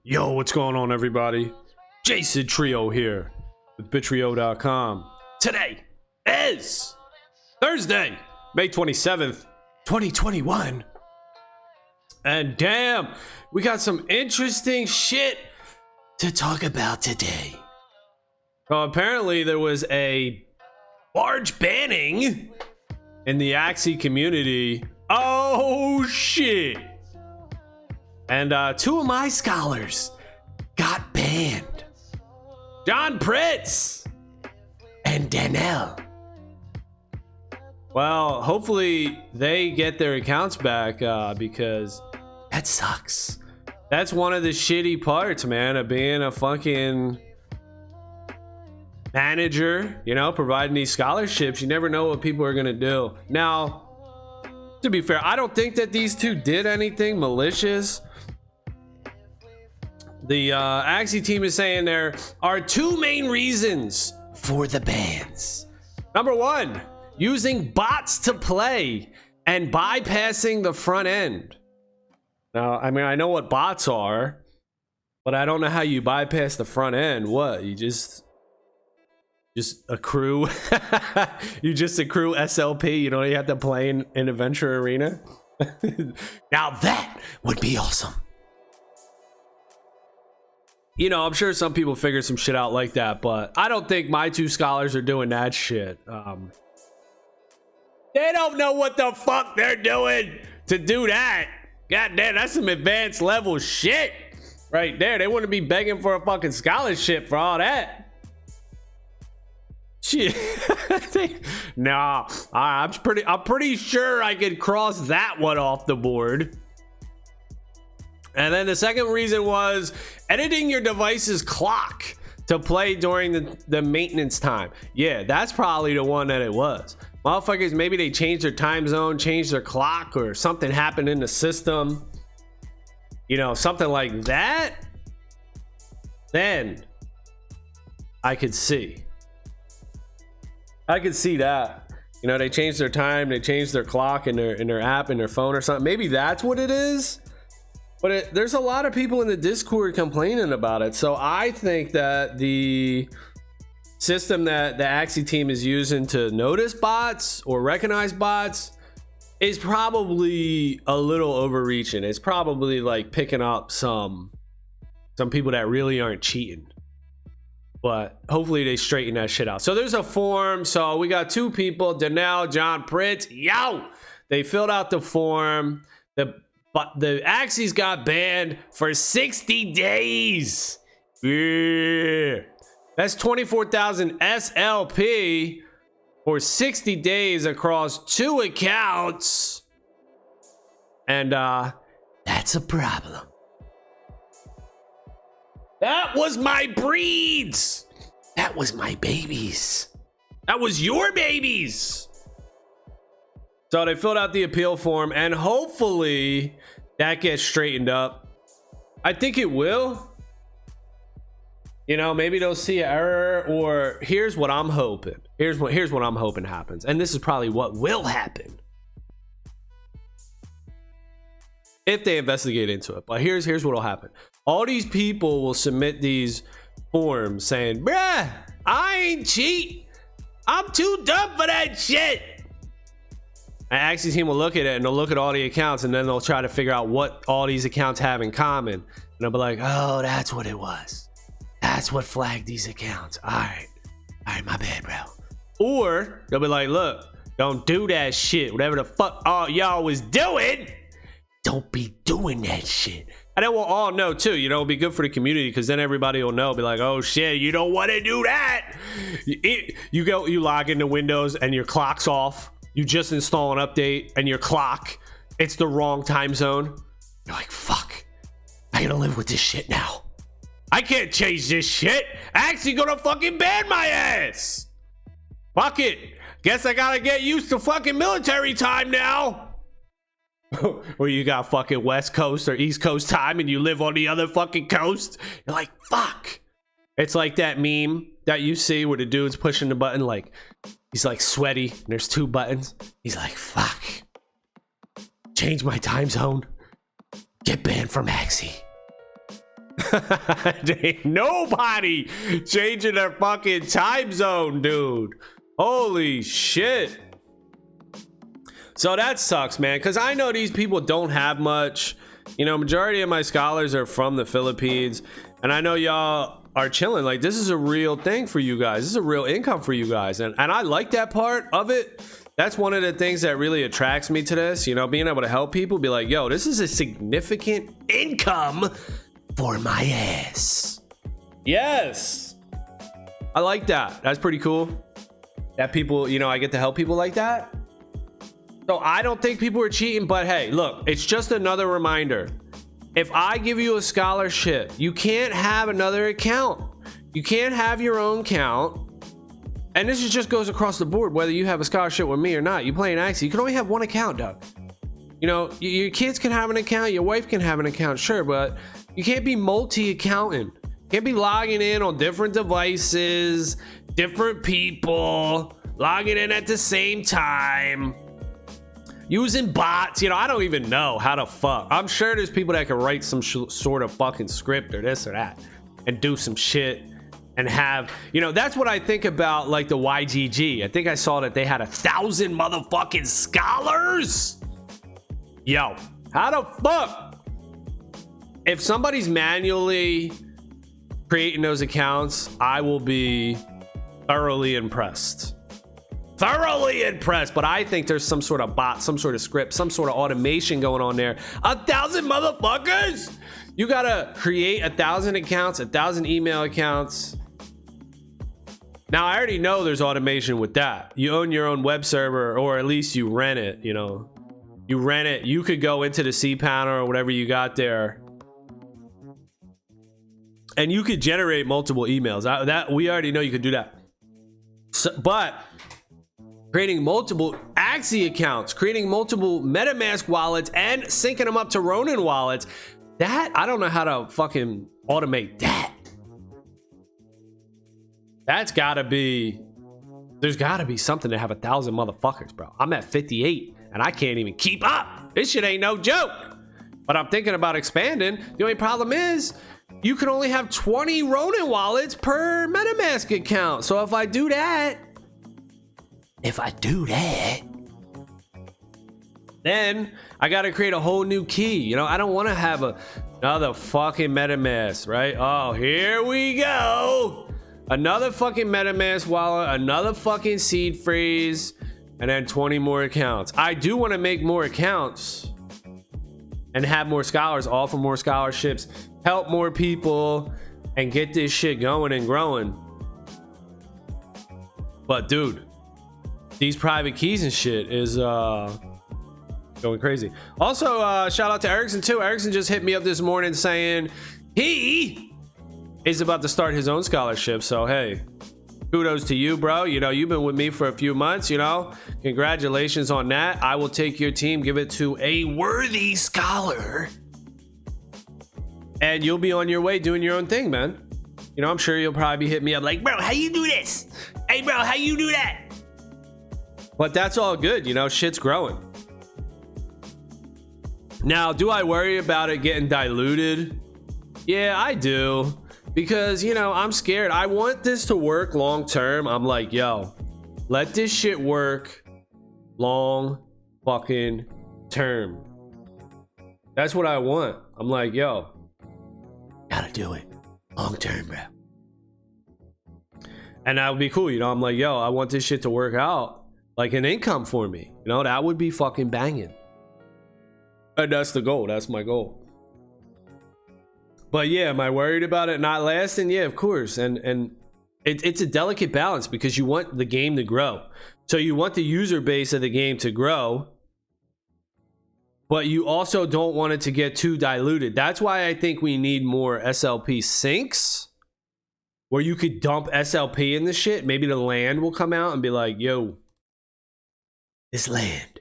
Yo, what's going on, everybody? Jason Trio here with Bittrio.com. Today is Thursday, May 27th, 2021. And damn, we got some interesting shit to talk about today. Well, apparently there was a large banning in the Axie community. Oh shit. And two of my scholars got banned. John Pritz and Danelle. Well, hopefully they get their accounts back because that sucks. That's one of the shitty parts, man, of being a fucking manager, you know, providing these scholarships. You never know what people are gonna do. Now, to be fair, I don't think that these two did anything malicious. The Axie team is saying there are two main reasons for the bans. Number one, using bots to play and bypassing the front end. Now, I mean, I know what bots are, but I don't know how you bypass the front end. What? You just accrue you just accrue SLP. You know, you have to play in Adventure Arena. Now that would be awesome. You know, I'm sure some people figure some shit out like that, but I don't think my two scholars are doing that shit. They don't know what the fuck they're doing to do that. God damn, that's some advanced level shit right there. They wouldn't be begging for a fucking scholarship for all that. Shit. Nah, I'm pretty sure I could cross that one off the board. And then the second reason was editing your device's clock to play during the maintenance time. Yeah, that's probably the one that it was. Motherfuckers, maybe they changed their time zone, changed their clock, or something happened in the system. You know, something like that. Then I could see that. You know, they changed their time, they changed their clock in their app, in their phone or something. Maybe that's what it is. But there's a lot of people in the Discord complaining about it. So I think that the system that the Axie team is using to notice bots or recognize bots is probably a little overreaching. It's probably like picking up some people that really aren't cheating. But hopefully they straighten that shit out. So there's a form. So we got two people, Danelle, John Pritz. Yo! They filled out the form. But the Axies got banned for 60 days. Yeah. That's 24,000 SLP for 60 days across two accounts. And that's a problem. That was my breeds. That was my babies. That was your babies. So they filled out the appeal form and hopefully that gets straightened up. I think it will. You know, maybe they'll see an error, or here's what I'm hoping. Here's what I'm hoping happens. And this is probably what will happen if they investigate into it. But here's what will happen. All these people will submit these forms saying, bruh, I ain't cheat. I'm too dumb for that shit. And Axie team will look at it and they'll look at all the accounts and then they'll try to figure out what all these accounts have in common. And they'll be like, oh, that's what it was. That's what flagged these accounts. All right, my bad, bro. Or they'll be like, look, don't do that shit. Whatever the fuck all y'all was doing, don't be doing that shit. And then we'll all know too, you know, it'll be good for the community because then everybody will know, be like, oh shit, you don't want to do that. You log into Windows and your clock's off. You just install an update and your clock, it's the wrong time zone. You're like, fuck, I gotta live with this shit now. I can't change this shit. Actually gonna fucking ban my ass. Fuck it. Guess I gotta get used to fucking military time now. Or you got fucking West Coast or East Coast time and you live on the other fucking coast. You're like, fuck. It's like that meme that you see where the dude's pushing the button, like he's like sweaty and there's two buttons. He's like, fuck, change my time zone, get banned from Axie. Ain't nobody changing their fucking time zone, dude. Holy shit. So that sucks, man, because I know these people don't have much. You know, majority of my scholars are from the Philippines, and I know y'all are chilling. Like, this is a real thing for you guys. This is a real income for you guys, and I like that part of it. That's one of the things that really attracts me to this, you know, being able to help people, be like, yo, this is a significant income for my ass. Yes, I like that. That's pretty cool that people, you know, I get to help people like that. So I don't think people are cheating, but hey, look, it's just another reminder. If I give you a scholarship, you can't have another account. You can't have your own account. And this just goes across the board, whether you have a scholarship with me or not. You play an Axie, you can only have one account, dog. You know, your kids can have an account, your wife can have an account, sure, but you can't be multi-accounting. You can't be logging in on different devices, different people, logging in at the same time, using bots. You know, I don't even know how to fuck. I'm sure there's people that can write some sort of fucking script or this or that and do some shit. And have, you know, that's what I think about, like the YGG. I think I saw that they had 1,000 motherfucking scholars. Yo, how the fuck? If somebody's manually creating those accounts, I will be thoroughly impressed. Thoroughly impressed. But I think there's some sort of bot, some sort of script, some sort of automation going on there. 1,000 motherfuckers. You gotta create 1,000 accounts, 1,000 email accounts. Now, I already know there's automation with that. You own your own web server, or at least you rent it, you know. You rent it. You could go into the cPanel or whatever you got there, and you could generate multiple emails. That we already know you could do that. So, but creating multiple Axie accounts, creating multiple MetaMask wallets, and syncing them up to Ronin wallets, that, I don't know how to fucking automate that. That's gotta be, there's gotta be something to have 1,000 motherfuckers, bro. I'm at 58 and I can't even keep up. This shit ain't no joke. But I'm thinking about expanding. The only problem is you can only have 20 Ronin wallets per MetaMask account. So if I do that, then I gotta create a whole new key. You know, I don't want to have another fucking MetaMask, right? Oh, here we go. Another fucking MetaMask wallet, another fucking seed phrase, and then 20 more accounts. I do want to make more accounts and have more scholars, offer more scholarships, help more people, and get this shit going and growing. But dude, these private keys and shit is going crazy. Also, shout out to Erickson too. Erickson just hit me up this morning saying he is about to start his own scholarship. So hey, kudos to you, bro. You know, you've been with me for a few months, you know, congratulations on that. I will take your team, give it to a worthy scholar, and you'll be on your way doing your own thing, man. You know, I'm sure you'll probably hit me up like, bro, how you do this? Hey bro, how you do that? But that's all good, you know, shit's growing. Now, do I worry about it getting diluted? Yeah, I do. Because, you know, I'm scared. I want this to work long term. I'm like, yo, let this shit work long fucking term. That's what I want. I'm like, yo, gotta do it long term, bro. And that would be cool, you know. I'm like, yo, I want this shit to work out like an income for me. You know, that would be fucking banging. And that's the goal. That's my goal. But yeah, am I worried about it not lasting? Yeah, of course. And it's a delicate balance because you want the game to grow. So you want the user base of the game to grow, but you also don't want it to get too diluted. That's why I think we need more SLP syncs where you could dump SLP in the shit. Maybe the land will come out and be like, yo, this land,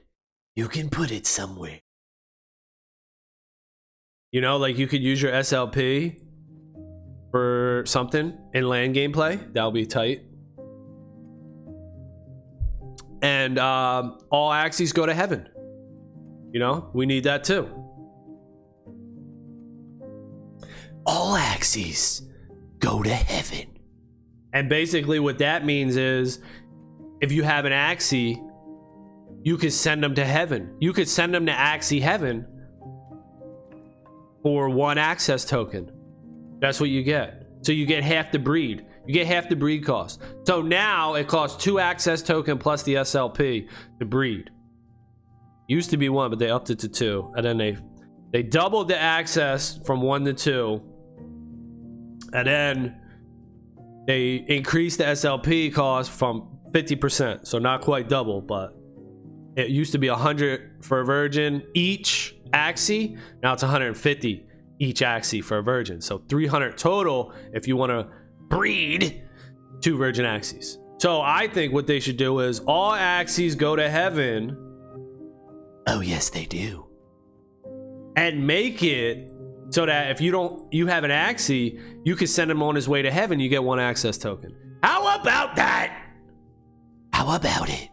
you can put it somewhere. You know, like you could use your SLP for something in land gameplay. That'll be tight. And all Axies go to heaven. You know, we need that too. all Axies go to heaven. And basically what that means is if you have an Axie, you could send them to heaven. You could send them to Axie heaven for 1 access token. That's what you get. So you get half the breed. You get half the breed cost. So now it costs 2 access token plus the SLP to breed. Used to be 1, but they upped it to 2. And then they doubled the access from 1 to 2. And then they increased the SLP cost from 50%. So not quite double, but it used to be 100 for a virgin each Axie. Now it's 150 each Axie for a virgin. So 300 total if you want to breed 2 virgin Axies. So I think what they should do is all Axies go to heaven. Oh yes, they do. And make it so that if you have an Axie, you can send him on his way to heaven. You get 1 access token. How about that? How about it?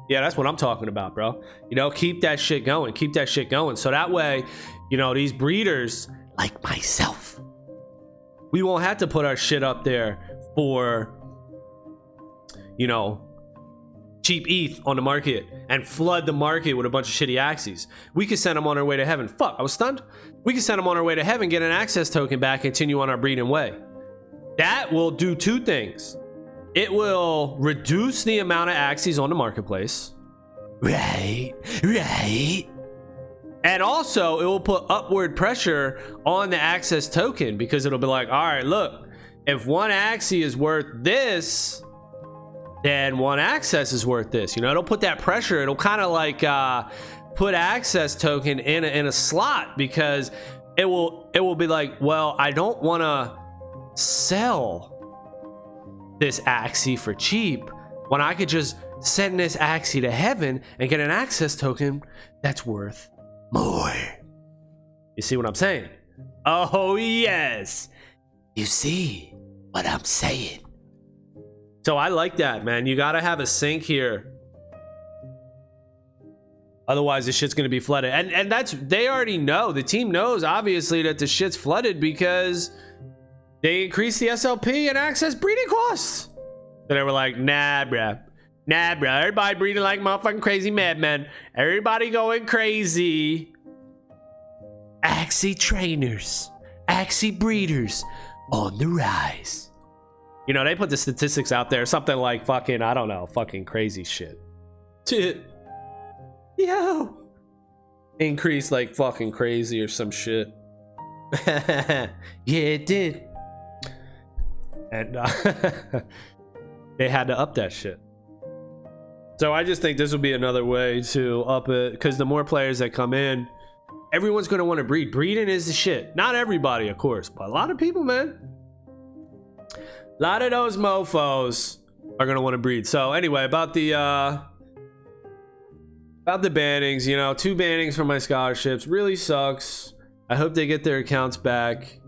Yeah, that's what I'm talking about, bro. You know, keep that shit going. Keep that shit going. So that way, you know, these breeders like myself, we won't have to put our shit up there for, you know, cheap ETH on the market and flood the market with a bunch of shitty Axies. We could send them on our way to heaven. Fuck, I was stunned. We could send them on our way to heaven, get an access token back, continue on our breeding way. That will do 2 things. It will reduce the amount of Axies on the marketplace. Right. And also, it will put upward pressure on the access token because it'll be like, all right, look, if 1 Axie is worth this, then 1 access is worth this. You know, it'll put that pressure. It'll kind of like put access token in a slot because it will be like, well, I don't want to sell this Axie for cheap when I could just send this Axie to heaven and get an access token that's worth more. You see what I'm saying? Oh yes. You see what I'm saying? So I like that, man. You gotta have a sink here. Otherwise the shit's gonna be flooded. And that's, they already know, the team knows obviously that the shit's flooded because they increased the SLP and access breeding costs. So they were like, nah, bruh. Nah, bruh. Everybody breeding like motherfucking crazy madmen. Everybody going crazy. Axie trainers, Axie breeders on the rise. You know, they put the statistics out there. Something like fucking, I don't know, fucking crazy shit. Yo. Increased like fucking crazy or some shit. Yeah, it did. And they had to up that shit. So I just think this will be another way to up it, because the more players that come in, everyone's going to want to breed. Breeding is the shit. Not everybody, of course, but a lot of people, man. A lot of those mofos are going to want to breed. So anyway, about the bannings, you know, 2 bannings from my scholarships really sucks. I hope they get their accounts back.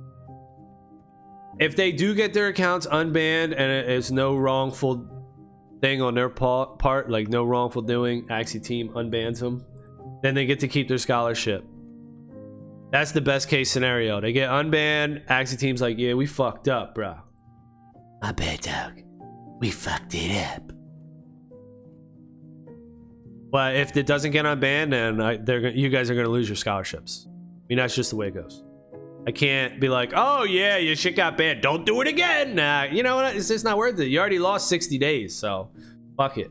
If they do get their accounts unbanned and it's no wrongful thing on their part, like no wrongful doing, Axie team unbans them, then they get to keep their scholarship. That's the best case scenario. They get unbanned, Axie team's like, yeah, we fucked up, bro. My bad, dog. We fucked it up. But if it doesn't get unbanned, then you guys are going to lose your scholarships. I mean, that's just the way it goes. I can't be like, oh yeah, your shit got banned, don't do it again. Nah, you know what? It's just not worth it. You already lost 60 days, so fuck it.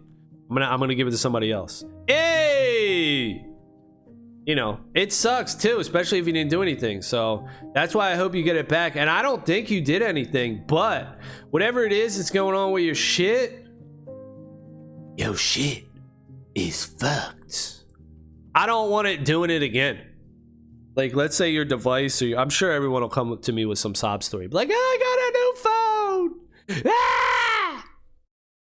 I'm gonna give it to somebody else. Hey, you know, it sucks too, especially if you didn't do anything. So that's why I hope you get it back. And I don't think you did anything, but whatever it is that's going on with your shit, your shit is fucked. I don't want it doing it again. Like, let's say your device, or I'm sure everyone will come to me with some sob story. Like, I got a new phone. Ah!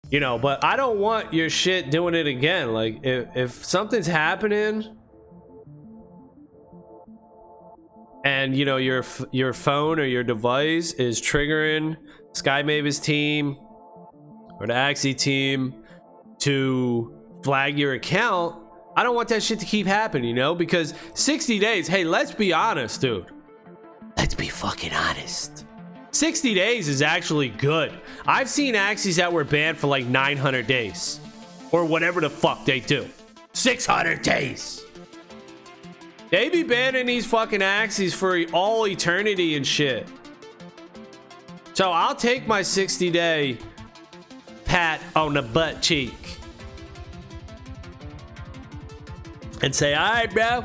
You know, but I don't want your shit doing it again. Like, if something's happening and, you know, your phone or your device is triggering Sky Mavis team or the Axie team to flag your account, I don't want that shit to keep happening, you know, because 60 days, hey, let's be honest, dude. Let's be fucking honest. 60 days is actually good. I've seen Axies that were banned for like 900 days. Or whatever the fuck they do. 600 days. They be banning these fucking Axies for all eternity and shit. So I'll take my 60-day pat on the butt cheek. And say, all right, bro.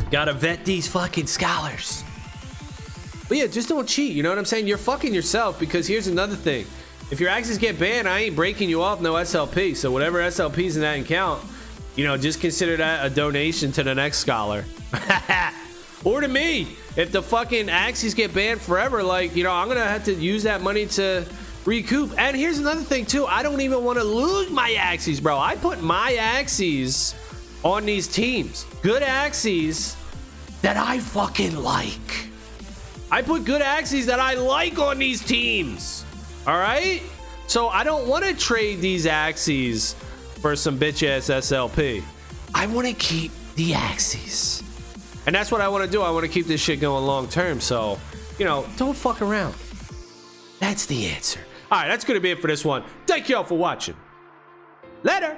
Gotta vet these fucking scholars. But yeah, just don't cheat. You know what I'm saying? You're fucking yourself, because here's another thing. If your Axies get banned, I ain't breaking you off no SLP. So whatever SLP's in that account, you know, just consider that a donation to the next scholar. Or to me. If the fucking Axies get banned forever, like, you know, I'm gonna have to use that money to recoup. And here's another thing too. I don't even want to lose my Axies, bro. I put my Axies on these teams. Good Axies that I fucking like. I put good Axies that I like on these teams. All right? So I don't want to trade these Axies for some bitch ass SLP. I want to keep the Axies. And that's what I want to do. I want to keep this shit going long term. So, you know, don't fuck around. That's the answer. All right, that's going to be it for this one. Thank y'all for watching. Later.